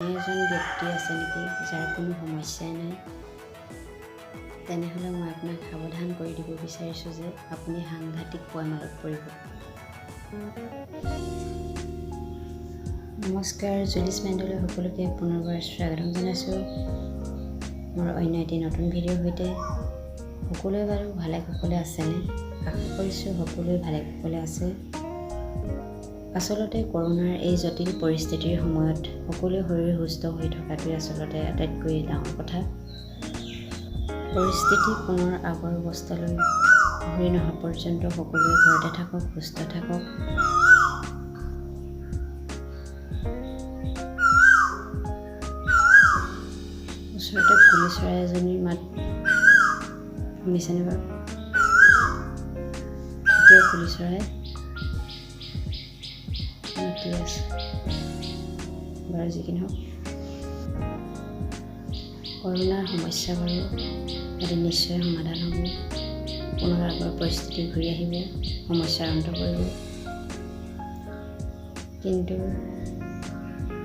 এজন ব্যক্তি আছে নেকি যাৰ কোনো সমস্যাই নাই, তেনেহ'লে মই আপোনাক সাৱধান কৰি দিব বিচাৰিছোঁ যে আপুনি সাংঘাতিক পয়মালত পৰিব। নমস্কাৰ, জুলিছ মেণ্ডলৈ সকলোকে পুনৰবাৰ স্বাগতম জনাইছোঁ মোৰ অন্য এটি নতুন ভিডিঅ'ৰ সৈতে। সকলোৱে বাৰু ভালে কুশলে আছেনে? আশা কৰিছোঁ সকলোৱে ভালে কুশলে আছে। আচলতে কৰোনাৰ এই জটিল পৰিস্থিতিৰ সময়ত সকলোৱে শৰীৰ সুস্থ হৈ থকাটোৱে আচলতে আটাইতকৈ ডাঙৰ কথা। পৰিস্থিতি পুনৰ আগৰ অৱস্থালৈ ঘূৰি নহা পৰ্যন্ত সকলোৱে ঘৰতে থাকক, সুস্থ থাকক। ওচৰতে কুলি চৰাই এজনীৰ মাত শুনিছেনে বাৰু? এতিয়া কুলি চৰাই মাতি আছে বাৰু। যি কি নহওক, কৰোনাৰ সমস্যা বাৰু এটি নিশ্চয় সমাধান হ'ব। পুনৰ আগৰ পৰিস্থিতি ঘূৰি আহিব, সমস্যাৰ অন্ত পৰিব। কিন্তু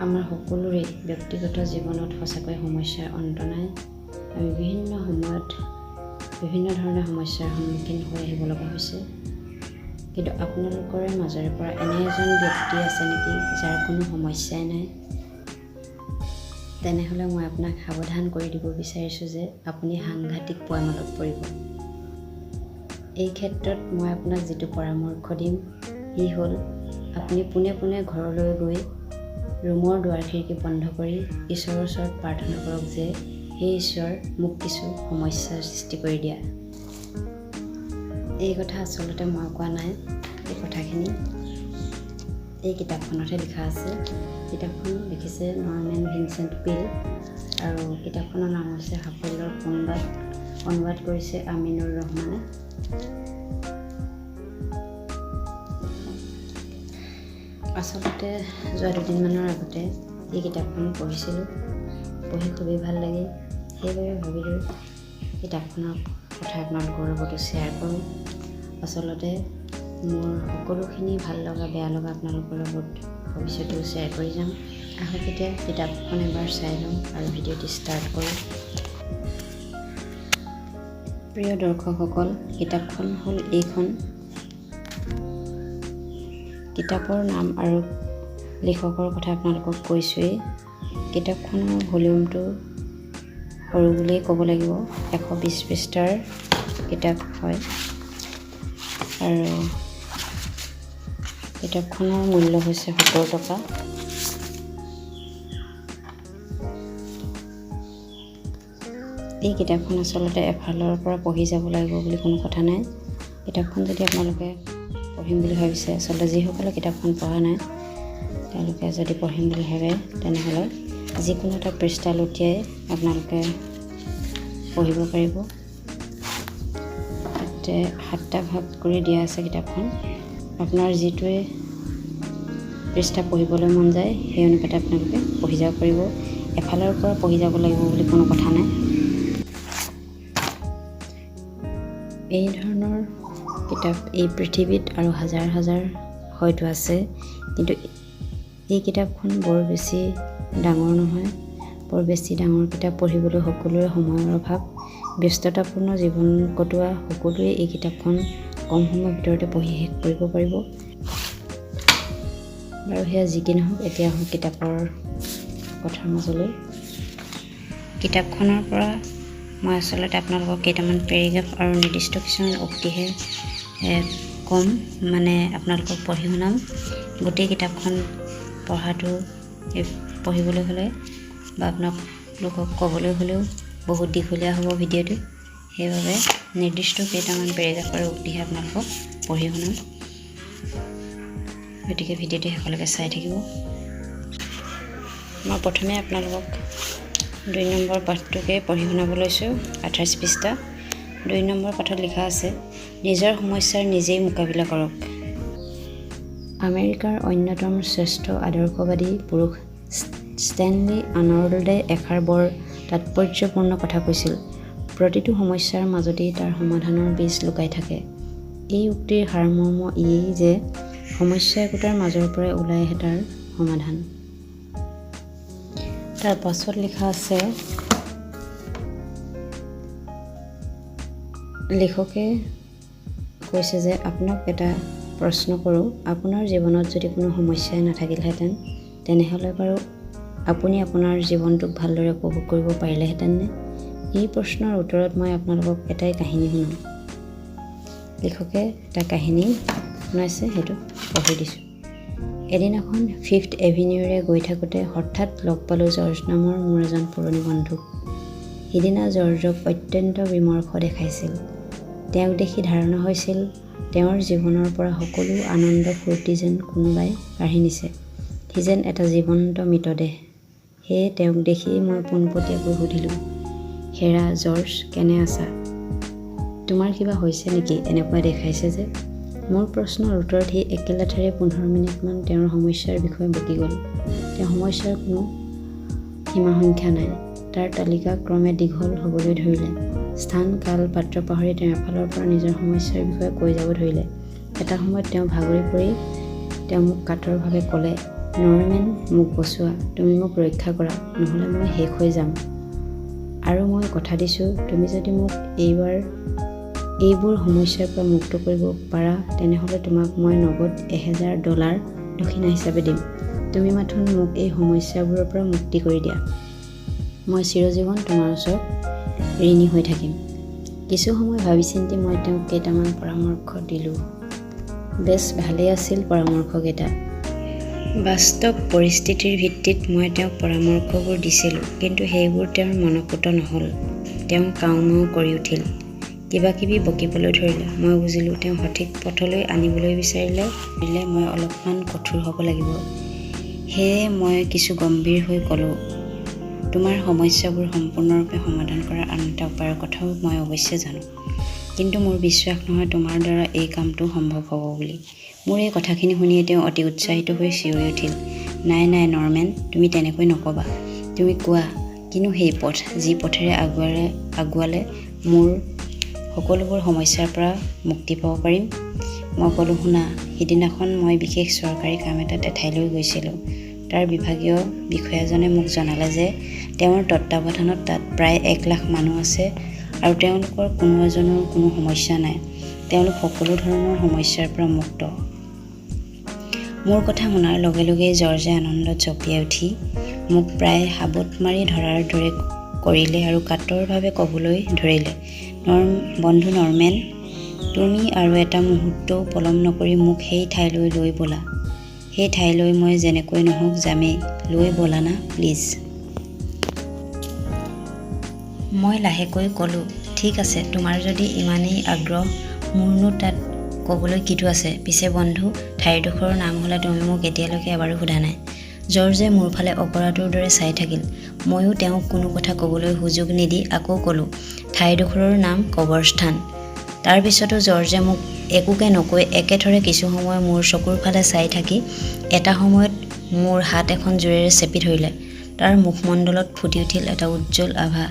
আমাৰ সকলোৰে ব্যক্তিগত জীৱনত সঁচাকৈ সমস্যাৰ অন্ত নাই। আমি বিভিন্ন সময়ত বিভিন্ন ধৰণৰ সমস্যাৰ সন্মুখীন হৈ আহিব লগা হৈছে। কিন্তু আপোনালোকৰে মাজৰে পৰা এনে এজন ব্যক্তি আছে নেকি যাৰ কোনো সমস্যাই নাই, তেনেহ'লে মই আপোনাক সাৱধান কৰি দিব বিচাৰিছোঁ যে আপুনি সাংঘাতিক পয়মালত পৰিব। এই ক্ষেত্ৰত মই আপোনাক যিটো পৰামৰ্শ দিম সি হ'ল, আপুনি পোনে পোনে ঘৰলৈ গৈ ৰুমৰ দুৱাৰ খিৰিকী বন্ধ কৰি ঈশ্বৰৰ ওচৰত প্ৰাৰ্থনা কৰক যে হে ঈশ্বৰ, মোক কিছু সমস্যাৰ সৃষ্টি কৰি দিয়া। এই কথা আচলতে মই কোৱা নাই, এই কথাখিনি এই কিতাপখনতহে লিখা আছে। কিতাপখন লিখিছে নৰ্মেন ভিনচেণ্ট পিল আৰু কিতাপখনৰ নাম হৈছে সাফল্যৰ সংবাদ। অনুবাদ কৰিছে আমিনুৰ ৰহমানে। আচলতে যোৱা দুদিনমানৰ আগতে এই কিতাপখন পঢ়িছিলোঁ, পঢ়ি খুবেই ভাল লাগিল। সেইবাবে ভাবিলোঁ কিতাপখনৰ কথা আপোনালোকৰ লগতো শ্বেয়াৰ কৰোঁ। আচলতে মোৰ সকলোখিনি ভাল লগা বেয়া লগা আপোনালোকৰ লগত ভৱিষ্যতেও শ্বেয়াৰ কৰি যাম। আহক এতিয়া কিতাপখন এবাৰ চাই লওঁ আৰু ভিডিঅ'টি ষ্টাৰ্ট কৰোঁ। প্ৰিয় দৰ্শকসকল, কিতাপখন হ'ল এইখন। কিতাপৰ নাম আৰু লিখকৰ কথা আপোনালোকক কৈছোঁৱেই। কিতাপখনৰ ভলিউমটো সৰু বুলিয়েই ক'ব লাগিব। 120 পৃষ্ঠাৰ কিতাপ হয় আৰু কিতাপখনৰ মূল্য হৈছে 70 টকা। এই কিতাপখন আচলতে এফালৰ পৰা পঢ়ি যাব লাগিব বুলি কোনো কথা নাই। কিতাপখন যদি আপোনালোকে পঢ়িম বুলি ভাবিছে, আচলতে যিসকলে কিতাপখন পঢ়া নাই তেওঁলোকে যদি পঢ়িম বুলি ভাবে তেনেহ'লে যিকোনো এটা পৃষ্ঠা লুটিয়াই আপোনালোকে পঢ়িব পাৰিব। তাতে 7টা ভাগ কৰি দিয়া আছে কিতাপখন। আপোনাৰ যিটোৱে পৃষ্ঠা পঢ়িবলৈ মন যায় সেই অনুপাতে আপোনালোকে পঢ়ি যাব পাৰিব। এফালৰ পৰা পঢ়ি যাব লাগিব বুলি কোনো কথা নাই। এই ধৰণৰ কিতাপ এই পৃথিৱীত আৰু হাজাৰ হাজাৰ হয়তো আছে, কিন্তু এই কিতাপখন বৰ বেছি ডাঙৰ নহয়। বৰ বেছি ডাঙৰ কিতাপ পঢ়িবলৈ সকলোৰে সময়ৰ অভাৱ। ব্যস্ততাপূৰ্ণ জীৱন কটোৱা সকলোৱে এই কিতাপখন কম সময়ৰ ভিতৰতে পঢ়ি শেষ কৰিব পাৰিব। বাৰু সেয়া যি কি নহওক, এতিয়া আহোঁ কিতাপৰ কথাৰ মাজলৈ। কিতাপখনৰ পৰা মই আচলতে আপোনালোকক কেইটামান পেৰেগ্ৰাফ আৰু নিৰ্দিষ্ট কিছুমান উক্তিহে ক'ম, মানে আপোনালোকক পঢ়ি শুনাম। গোটেই কিতাপখন পঢ়িবলৈ হ'লে বা আপোনালোকক ক'বলৈ হ'লেও বহুত দীঘলীয়া হ'ব ভিডিঅ'টো। সেইবাবে নিৰ্দিষ্ট কেইটামান পেৰেগ্ৰাফ আৰু উক্তিহে আপোনালোকক পঢ়ি শুনাম। গতিকে ভিডিঅ'টো শেষলৈকে চাই থাকিব। মই প্ৰথমে আপোনালোকক 2 নম্বৰ পাঠটোকে পঢ়ি শুনাব লৈছোঁ। 28 পৃষ্ঠা। 2 নম্বৰ পাঠত লিখা আছে, নিজৰ সমস্যাৰ নিজেই মোকাবিলা কৰক। আমেৰিকাৰ অন্যতম শ্ৰেষ্ঠ আদৰ্শবাদী পুৰুষ ষ্টেনলি আৰ্নল্ডে এষাৰ বৰ তাৎপৰ্যপূৰ্ণ কথা কৈছিল, প্ৰতিটো সমস্যাৰ মাজতেই তাৰ সমাধানৰ বীজ লুকাই থাকে। এই উক্তিৰ সাৰমৰ্ম এয়েই যে সমস্যা একোটাৰ মাজৰ পৰাই ওলাই আহে তাৰ সমাধান। তাৰ পাছত লিখা আছে, লেখকে কৈছে যে আপোনাক এটা প্ৰশ্ন কৰোঁ, আপোনাৰ জীৱনত যদি কোনো সমস্যাই নাথাকিলহেঁতেন তেনেহ'লে বাৰু আপুনি আপোনাৰ জীৱনটোক ভালদৰে উপভোগ কৰিব পাৰিলেহেঁতেননে? এই প্ৰশ্নৰ উত্তৰত মই আপোনালোকক এটাই কাহিনী শুনাম। লেখকে এটা কাহিনী শুনাইছে, সেইটো পঢ়ি দিছোঁ। এদিনাখন 5th এভিনিউৰে গৈ থাকোঁতে হঠাৎ লগ পালোঁ জৰ্জ নামৰ মোৰ এজন পুৰণি বন্ধুক। সিদিনা জৰ্জক অত্যন্ত বিমৰ্ষ দেখাইছিল। তেওঁক দেখি ধাৰণা হৈছিল তেওঁৰ জীৱনৰ পৰা সকলো আনন্দ ফূৰ্তি যেন কোনোবাই কাঢ়ি নিছে। সি যেন এটা জীৱন্ত মৃতদেহ। সেয়ে তেওঁক দেখি মই পোনপটীয়াকৈ সুধিলোঁ, হেৰা জৰ্জ, কেনে আছা? তোমাৰ কিবা হৈছে নেকি এনেকুৱা দেখাইছে যে? মোৰ প্ৰশ্নৰ উত্তৰত সি একেলেঠাৰে 15 মিনিটমান তেওঁৰ সমস্যাৰ বিষয়ে বকি গ'ল। তেওঁৰ সমস্যাৰ কোনো সীমাসংখ্যা নাই। তাৰ তালিকা ক্ৰমে দীঘল হ'বলৈ ধৰিলে। স্থান, কাল, পাত্ৰ পাহৰি তেওঁ এফালৰ পৰা নিজৰ সমস্যাৰ বিষয়ে কৈ যাব ধৰিলে। এটা সময়ত তেওঁ ভাগৰি পৰি তেওঁ মোক কাতৰভাৱে ক'লে, নৰমেন, মোক বচোৱা, তুমি মোক ৰক্ষা কৰা, নহ'লে মই শেষ হৈ যাম। আৰু মই কথা দিছোঁ, তুমি যদি মোক এইবোৰ সমস্যাৰ পৰা মুক্ত কৰিব পাৰা তেনেহ'লে তোমাক মই নগদ $1000 দক্ষিণা হিচাপে দিম। তুমি মাথোন মোক এই সমস্যাবোৰৰ পৰা মুক্তি কৰি দিয়া। মই চিৰজীৱন তোমাৰ ওচৰত ঋণী হৈ থাকিম। কিছু সময় ভাবি চিন্তি মই তেওঁক কেইটামান পৰামৰ্শ দিলোঁ। বেছ ভালেই আছিল পৰামৰ্শকেইটা। বাস্তৱ পৰিস্থিতিৰ ভিত্তিত মই তেওঁক পৰামৰ্শবোৰ দিছিলোঁ, কিন্তু সেইবোৰ তেওঁৰ মনঃপূত নহ'ল। তেওঁ কাউমাউ কৰি উঠিল, কিবা কিবি বকিবলৈ ধৰিলে। মই বুজিলোঁ তেওঁ সঠিক পথলৈ আনিবলৈ বিচাৰিলে মই অলপমান কঠোৰ হ'ব লাগিব। সেয়ে মই কিছু গম্ভীৰ হৈ ক'লোঁ, তোমাৰ সমস্যাবোৰ সম্পূৰ্ণৰূপে সমাধান কৰাৰ আন এটা উপায়ৰ কথাও মই অৱশ্যে জানো, কিন্তু মোৰ বিশ্বাস নহয় তোমাৰ দ্বাৰা এই কামটো সম্ভৱ হ'ব বুলি। মোৰ এই কথাখিনি শুনিয়ে তেওঁ অতি উৎসাহিত হৈ চিঞৰি উঠিল, নাই নাই নৰমেন, তুমি তেনেকৈ নক'বা। তুমি কোৱা, কিনো সেই পথ যি পথেৰে আগুৱালে মোৰ সকলোবোৰ সমস্যাৰ পৰা মুক্তি পাব পাৰিম? মই ক'লোঁ, শুনা, সিদিনাখন মই বিশেষ চৰকাৰী কাম এটাত এঠাইলৈ গৈছিলোঁ। তাৰ বিভাগীয় বিষয়াজনে মোক জনালে যে তেওঁৰ তত্ত্বাৱধানত তাত প্ৰায় 1 লাখ মানুহ আছে আৰু তেওঁলোকৰ কোনো এজনৰ কোনো সমস্যা নাই। তেওঁলোক সকলো ধৰণৰ সমস্যাৰ পৰা মুক্ত। মোৰ কথা শুনাৰ লগে লগেই জৰ্জে আনন্দত জঁপিয়াই উঠি মোক প্ৰায় সাবট মাৰি ধৰাৰ দৰে কৰিলে আৰু কাতৰভাৱে ক'বলৈ ধৰিলে, বন্ধু নৰমেন, তুমি আৰু এটা মুহূৰ্তও পলম নকৰি মোক সেই ঠাইলৈ লৈ ব'লা। সেই ঠাইলৈ মই যেনেকৈ নহওক যামেই, লৈ ব'লা না প্লিজ। মই লাহেকৈ ক'লোঁ, ঠিক আছে, তোমাৰ যদি ইমানেই আগ্ৰহ, মোৰনো তাত ক'বলৈ কিটো আছে। পিছে বন্ধু, ঠাইডোখৰৰ নাম হ'লে তুমি মোক এতিয়ালৈকে এবাৰো সোধা নাই। জৰ্জে মোৰ ফালে অপৰাধৰ দৰে চাই থাকিল। ময়ো তেওঁক কোনো কথা ক'বলৈ সুযোগ নিদি আকৌ ক'লোঁ, ঠাইডোখৰৰ নাম কবৰস্থান। তাৰ পিছতো জৰ্জে মোক একোকে নকৈ একেথৰে কিছু সময় মোৰ চকুৰ ফালে চাই থাকি এটা সময়ত মোৰ হাত এখন জোৰেৰে চেপি ধৰিলে। তাৰ মুখমণ্ডলত ফুটি উঠিল এটা উজ্জ্বল আভা।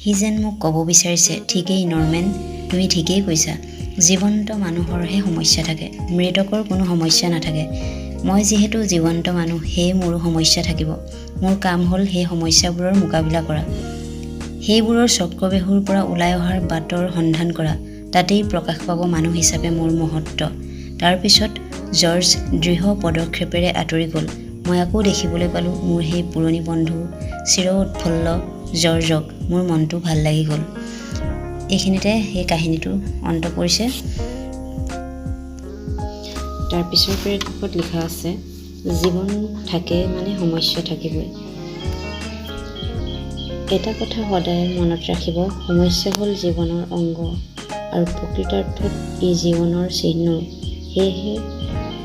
সি যেন মোক ক'ব বিচাৰিছে, ঠিকেই নৰমেন, তুমি ঠিকেই কৈছা। জীৱন্ত মানুহৰহে সমস্যা থাকে, মৃতকৰ কোনো সমস্যা নাথাকে। মই যিহেতু জীৱন্ত মানুহ, সেয়ে মোৰো সমস্যা থাকিব। মোৰ কাম হ'ল সেই সমস্যাবোৰৰ মোকাবিলা কৰা, সেইবোৰৰ চক্ৰবেহুৰ পৰা ওলাই অহাৰ বাটৰ সন্ধান কৰা। তাতেই প্ৰকাশ পাব মানুহ হিচাপে মোৰ মহত্ব। তাৰপিছত জৰ্জ দৃঢ় পদক্ষেপেৰে আঁতৰি গ'ল। মই আকৌ দেখিবলৈ পালোঁ মোৰ সেই পুৰণি বন্ধু চিৰ উৎফুল্ল জৰ্জক। মোৰ মনটো ভাল লাগি গ'ল। এইখিনিতে সেই কাহিনীটো অন্ত পৰিছে। তাৰ পিছৰ পেৰেগ্ৰাফত লিখা আছে, জীৱন থাকে মানে সমস্যা থাকিবই। এটা কথা সদায় মনত ৰাখিব, সমস্যা হ'ল জীৱনৰ অংগ আৰু প্ৰকৃতাৰ্থত ই জীৱনৰ চিহ্নও। সেয়েহে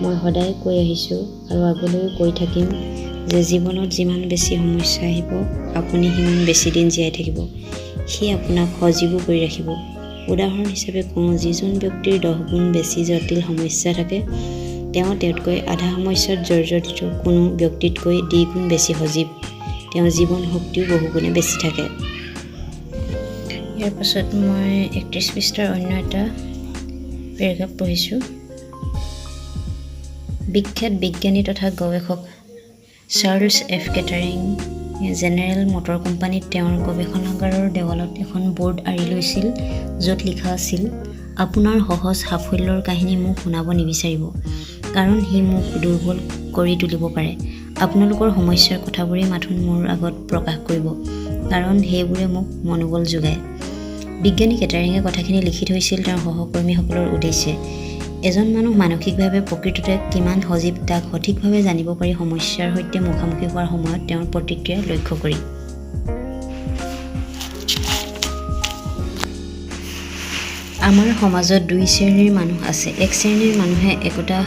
মই সদায় কৈ আহিছোঁ আৰু আগলৈও কৈ থাকিম যে জীৱনত যিমান বেছি সমস্যা আহিব আপুনি সিমান বেছি দিন জীয়াই থাকিব। সি আপোনাক সজীৱো কৰি ৰাখিব। উদাহৰণ হিচাপে কওঁ, যিজন ব্যক্তিৰ 10 গুণ বেছি জটিল সমস্যা থাকে তেওঁ তেওঁতকৈ আধা সমস্যাত জৰ্জৰিত কোনো ব্যক্তিতকৈ 2 গুণ বেছি সজীৱ। তেওঁৰ জীৱন শক্তিও বহুগুণে বেছি থাকে। ইয়াৰ পাছত মই 31 পৃষ্ঠাৰ অন্য এটা পেৰেগ্ৰাফ পঢ়িছোঁ। বিখ্যাত বিজ্ঞানী তথা গৱেষক Charles F catering general motor কোম্পানীত তেওঁৰ গৱেষণাগাৰৰ দেৱালত এখন বৰ্ড আঁৰি লৈছিল, য'ত লিখা আছিল, আপোনাৰ সহজ সাফল্যৰ কাহিনী মোক শুনাব নিবিচাৰিব, কাৰণ সি মোক দুৰ্বল কৰি তুলিব পাৰে। আপোনালোকৰ সমস্যাৰ কথাবোৰেই মাথোন মোৰ আগত প্ৰকাশ কৰিব, কাৰণ সেইবোৰে মোক মনোবল যোগায়। বিজ্ঞানী কেটাৰিঙে কথাখিনি লিখি থৈছিল তেওঁৰ সহকৰ্মীসকলৰ উদ্দেশ্যে। এজন মানুহ মানসিকভাৱে প্ৰকৃততে কিমান সজীৱ তাক সঠিকভাৱে জানিব পাৰি সমস্যাৰ সৈতে মুখামুখি হোৱাৰ সময়ত তেওঁৰ প্ৰতিক্ৰিয়া লক্ষ্য কৰি। আমাৰ সমাজত দুই শ্ৰেণীৰ মানুহ আছে। এক শ্ৰেণীৰ মানুহে একোটা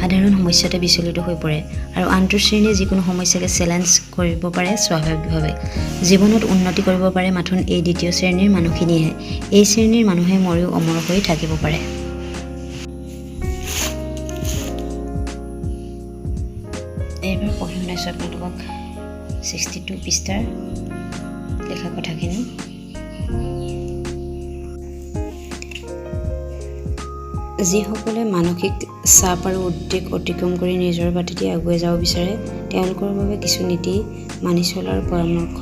সাধাৰণ সমস্যাতে বিচলিত হৈ পৰে আৰু আনটো শ্ৰেণীয়ে যিকোনো সমস্যাকে চেলেঞ্জ কৰিব পাৰে স্বাভাৱিকভাৱে। জীৱনত উন্নতি কৰিব পাৰে মাথোন এই দ্বিতীয় শ্ৰেণীৰ মানুহখিনিয়েহে। এই শ্ৰেণীৰ মানুহে মৰিও অমৰ হৈ থাকিব পাৰে। এইবাৰ পঢ়ি শুনাইছোঁ আপোনালোকক 62 পৃষ্ঠাৰ লিখা কথাখিনি। যিসকলে মানসিক চাপ আৰু উদ্বেগ অতিক্ৰম কৰি নিজৰ বাটেদি আগুৱাই যাব বিচাৰে, তেওঁলোকৰ বাবে কিছু নীতি মানি চলাৰ পৰামৰ্শ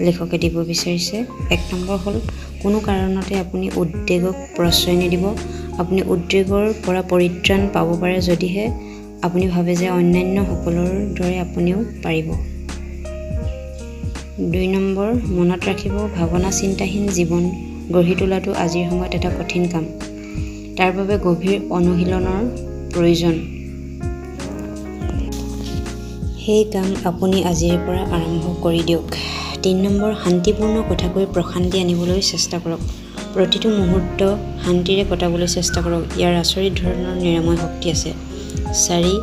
লেখকে দিব বিচাৰিছে। 1 নম্বৰ হ'ল, কোনো কাৰণতে আপুনি উদ্বেগক প্ৰশ্ৰয় নিদিব। আপুনি উদ্বেগৰ পৰা পৰিত্ৰাণ পাব পাৰে যদিহে আপুনি ভাবে যে অন্যান্য সকলৰ দৰে আপুনিও পাৰিব। 2 নম্বৰ, মনত ৰাখিব, ভাৱনা চিন্তাহীন জীৱন গঢ়ি তোলাটো আজিৰ সময়ত এটা কঠিন কাম। তাৰ বাবে গভীৰ অনুশীলনৰ প্ৰয়োজন। সেই কাম আপুনি আজিৰ পৰা আৰম্ভ কৰি দিয়ক। 3 নম্বৰ, শান্তিপূৰ্ণ কথাকৈ প্ৰশান্তি আনিবলৈ চেষ্টা কৰক। প্ৰতিটো মুহূৰ্ত শান্তিৰে কটাবলৈ চেষ্টা কৰক। ইয়াৰ আচৰিত ধৰণৰ নিৰাময় শক্তি আছে। 4,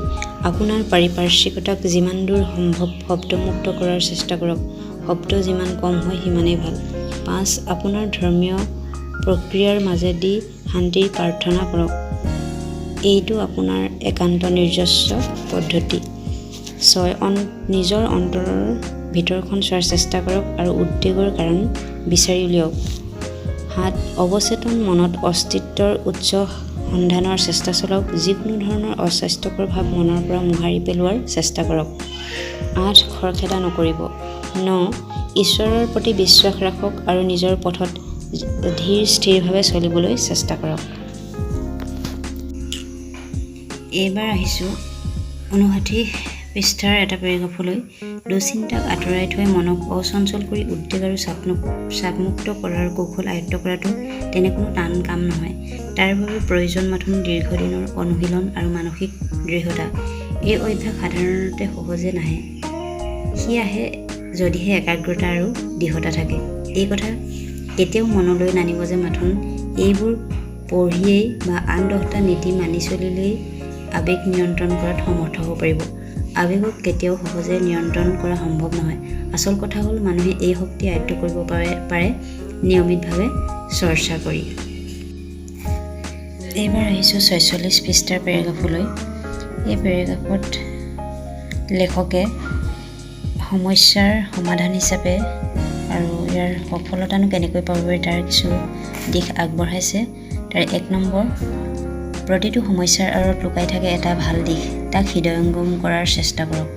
আপোনাৰ পাৰিপাৰ্শ্বিকতাক যিমান দূৰ সম্ভৱ শব্দমুক্ত কৰাৰ চেষ্টা কৰক। শব্দ যিমান কম হয় সিমানেই ভাল। 5, আপোনাৰ ধৰ্মীয় প্ৰক্ৰিয়াৰ মাজেদি শান্তিৰ প্ৰাৰ্থনা কৰক। এইটো আপোনাৰ একান্ত নিজস্ব পদ্ধতি। 6, নিজৰ অন্তৰৰ ভিতৰখন চোৱাৰ চেষ্টা কৰক আৰু উদ্বেগৰ কাৰণ বিচাৰি উলিয়াওক। 7, অৱচেতন মনত অস্তিত্বৰ উৎস সন্ধানৰ চেষ্টা চলাওক। যিকোনো ধৰণৰ অস্বাস্থ্যকৰ ভাৱ মনৰ পৰা মোহাৰি পেলোৱাৰ চেষ্টা কৰক। 8, খৰখেদা নকৰিব। 9, ঈশ্বৰৰ প্ৰতি বিশ্বাস ৰাখক আৰু নিজৰ পথত ধীৰ স্থিৰভাৱে চলিবলৈ চেষ্টা কৰক। এইবাৰ আহিছোঁ 59 পৃষ্ঠাৰ এটা পেৰেগ্ৰাফলৈ। দুশ্চিন্তাক আঁতৰাই থৈ মনক অচঞ্চল কৰি উদ্বেগ আৰু চাপমুক্ত কৰাৰ কৌশল আয়ত্ব কৰাটো তেনে কোনো টান কাম নহয়। তাৰ বাবে প্ৰয়োজন মাথোন দীৰ্ঘদিনৰ অনুশীলন আৰু মানসিক দৃঢ়তা। এই অভ্যাস সাধাৰণতে সহজে নাহে। সি আহে যদিহে একাগ্ৰতা আৰু দৃঢ়তা থাকে। এই কথা কেতিয়াও মনলৈ নানিব যে মাথোন এইবোৰ পঢ়িয়েই বা আন 10টা নীতি মানি চলিলেই আৱেগ নিয়ন্ত্ৰণ কৰাত সমৰ্থ হ'ব পাৰিব। আৱেগক কেতিয়াও সহজে নিয়ন্ত্ৰণ কৰা সম্ভৱ নহয়। আচল কথা হ'ল মানুহে এই শক্তি আয়ত্ব কৰিব পাৰে নিয়মিতভাৱে চৰ্চা কৰি। এইবাৰ আহিছোঁ 46 পৃষ্ঠাৰ পেৰেগ্ৰাফলৈ। এই পেৰেগ্ৰাফত লেখকে সমস্যাৰ সমাধান হিচাপে আৰু ইয়াৰ সফলতানো কেনেকৈ পাব পাৰি তাৰ কিছু দিশ আগবঢ়াইছে। তাৰ 1 নম্বৰ, প্ৰতিটো সমস্যাৰ আঁৰত লুকাই থাকে এটা ভাল দিশ, তাক হৃদয়ংগম কৰাৰ চেষ্টা কৰক।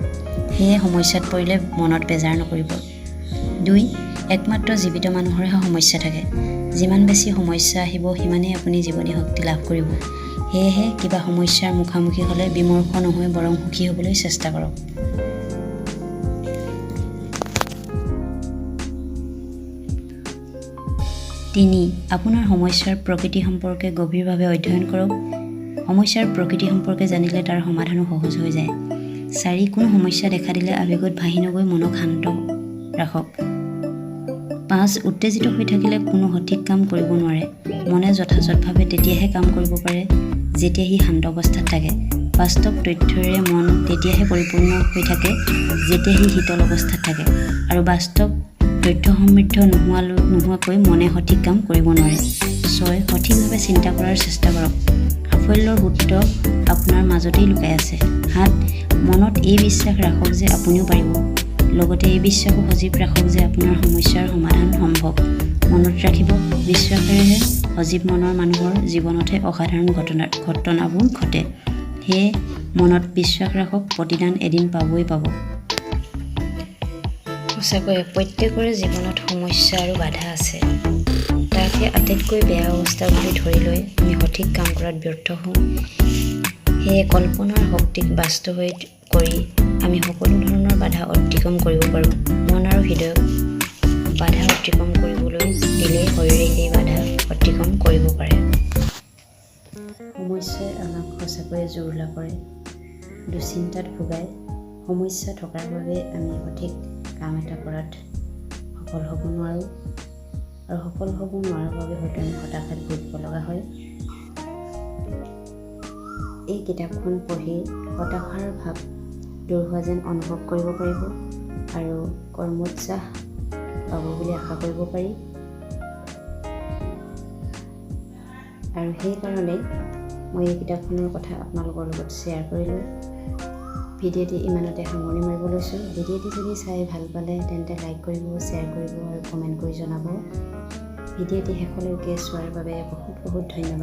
সেয়ে সমস্যাত পৰিলে মনত বেজাৰ নকৰিব। 2, একমাত্ৰ জীৱিত মানুহৰহে সমস্যা থাকে। যিমান বেছি সমস্যা আহিব সিমানেই আপুনি জীৱনী শক্তি লাভ কৰিব। সেয়েহে কিবা সমস্যাৰ মুখামুখি হ'লে বিমৰ্ষ নহৈ বৰং সুখী হ'বলৈ চেষ্টা কৰক। 3, আপোনাৰ সমস্যাৰ প্ৰকৃতি সম্পৰ্কে গভীৰভাৱে অধ্যয়ন কৰক। সমস্যাৰ প্ৰকৃতি সম্পৰ্কে জানিলে তাৰ সমাধানো সহজ হৈ যায়। 4, কোনো সমস্যা দেখা দিলে আৱেগত ভাহি নগৈ মনক শান্ত ৰাখক। 5, উত্তেজিত হৈ থাকিলে কোনো সঠিক কাম কৰিব নোৱাৰে। মনে যথাযথভাৱে তেতিয়াহে কাম কৰিব পাৰে যেতিয়া সি শান্ত অৱস্থাত থাকে। বাস্তৱ তথ্যৰে মন তেতিয়াহে পৰিপূৰ্ণ হৈ থাকে যেতিয়া সি শীতল অৱস্থাত থাকে। আৰু বাস্তৱ তথ্য সমৃদ্ধ নোহোৱাকৈ মনে সঠিক কাম কৰিব নোৱাৰে। 6, সঠিকভাৱে চিন্তা কৰাৰ চেষ্টা কৰক। সাফল্যৰ সূত্ৰ আপোনাৰ মাজতেই লুকাই আছে। 7, মনত এই বিশ্বাস ৰাখক যে আপুনিও পাৰিব। লগতে এই বিশ্বাসো সজীৱ ৰাখক যে আপোনাৰ সমস্যাৰ সমাধান সম্ভৱ। মনত ৰাখিব, বিশ্বাসেৰেহে সজীৱ মনৰ মানুহৰ জীৱনতহে অসাধাৰণ ঘটনাবোৰ ঘটে। সেয়ে মনত বিশ্বাস ৰাখক, প্ৰতিদান এদিন পাবই পাব। সঁচাকৈ প্ৰত্যেকৰে জীৱনত সমস্যা আৰু বাধা আছে। তাকে আটাইতকৈ বেয়া অৱস্থা বুলি ধৰি লৈ আমি সঠিক কাম কৰাত ব্যৰ্থ হওঁ। সেয়ে কল্পনাৰ শক্তিক বাস্তৱায়িত কৰি আমি সকলো ধৰণৰ বাধা অতিক্ৰম কৰিব পাৰোঁ। মন আৰু হৃদয়ক বাধা অতিক্ৰম কৰিবলৈ দিলেই শৰীৰে সেই বাধা অতিক্ৰম কৰিব পাৰে। সমস্যাই আমাক সঁচাকৈয়ে জুৰুলা কৰে, দুশ্চিন্তাত ভোগায়। সমস্যা থকাৰ বাবে আমি সঠিক কাম এটা কৰাত সফল হ'ব নোৱাৰোঁ, আৰু সফল হ'ব নোৱাৰাৰ বাবে হয়তো আমি হতাশাত ভুগিব লগা হয়। এই কিতাপখন পঢ়ি হতাশাৰ ভাৱ দূৰ হোৱা যেন অনুভৱ কৰিব পাৰিব আৰু কৰ্মোৎসাহ পাব বুলি আশা কৰিব পাৰি। আৰু সেইকাৰণে মই এই কিতাপখনৰ কথা আপোনালোকৰ লগত শ্বেয়াৰ কৰিলোঁ। ভিডিঅ'টি ইমানতে সামৰণি মাৰিব লৈছোঁ। ভিডিঅ'টি যদি চাই ভাল পালে তেন্তে লাইক কৰিব, শ্বেয়াৰ কৰিব আৰু কমেণ্ট কৰি জনাব। ভিডিঅ'টি শেষলৈকে চোৱাৰ বাবে বহুত বহুত ধন্যবাদ।